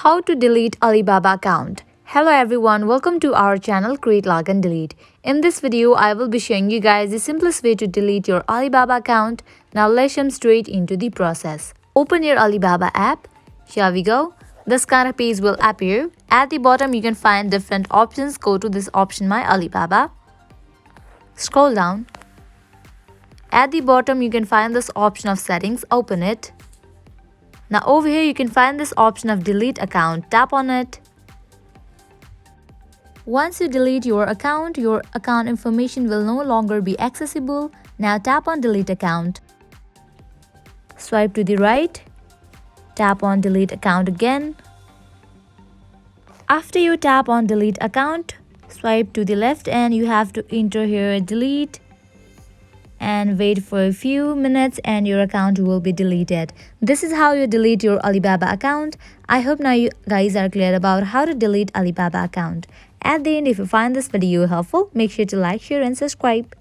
How to delete Alibaba account. Hello everyone, welcome to our channel Create Log and Delete. In this video, I will be showing you guys the simplest way to delete your Alibaba account. Now let's jump straight into the process. Open your Alibaba app. Here we go. This kind of page will appear. At the bottom, you can find different options. Go to this option My Alibaba. Scroll down. At the bottom, you can find this option of settings. Open it. Now over here you can find this option of delete account. Tap on it. Once you delete your account information will no longer be accessible. Now tap on delete account. Swipe to the right. Tap on delete account again. After you tap on delete account, swipe to the left and you have to enter here delete. And wait for a few minutes and your account will be deleted. This is how you delete your Alibaba account. I hope now you guys are clear about how to delete Alibaba account. At the end, if you find this video helpful, make sure to like, share and subscribe.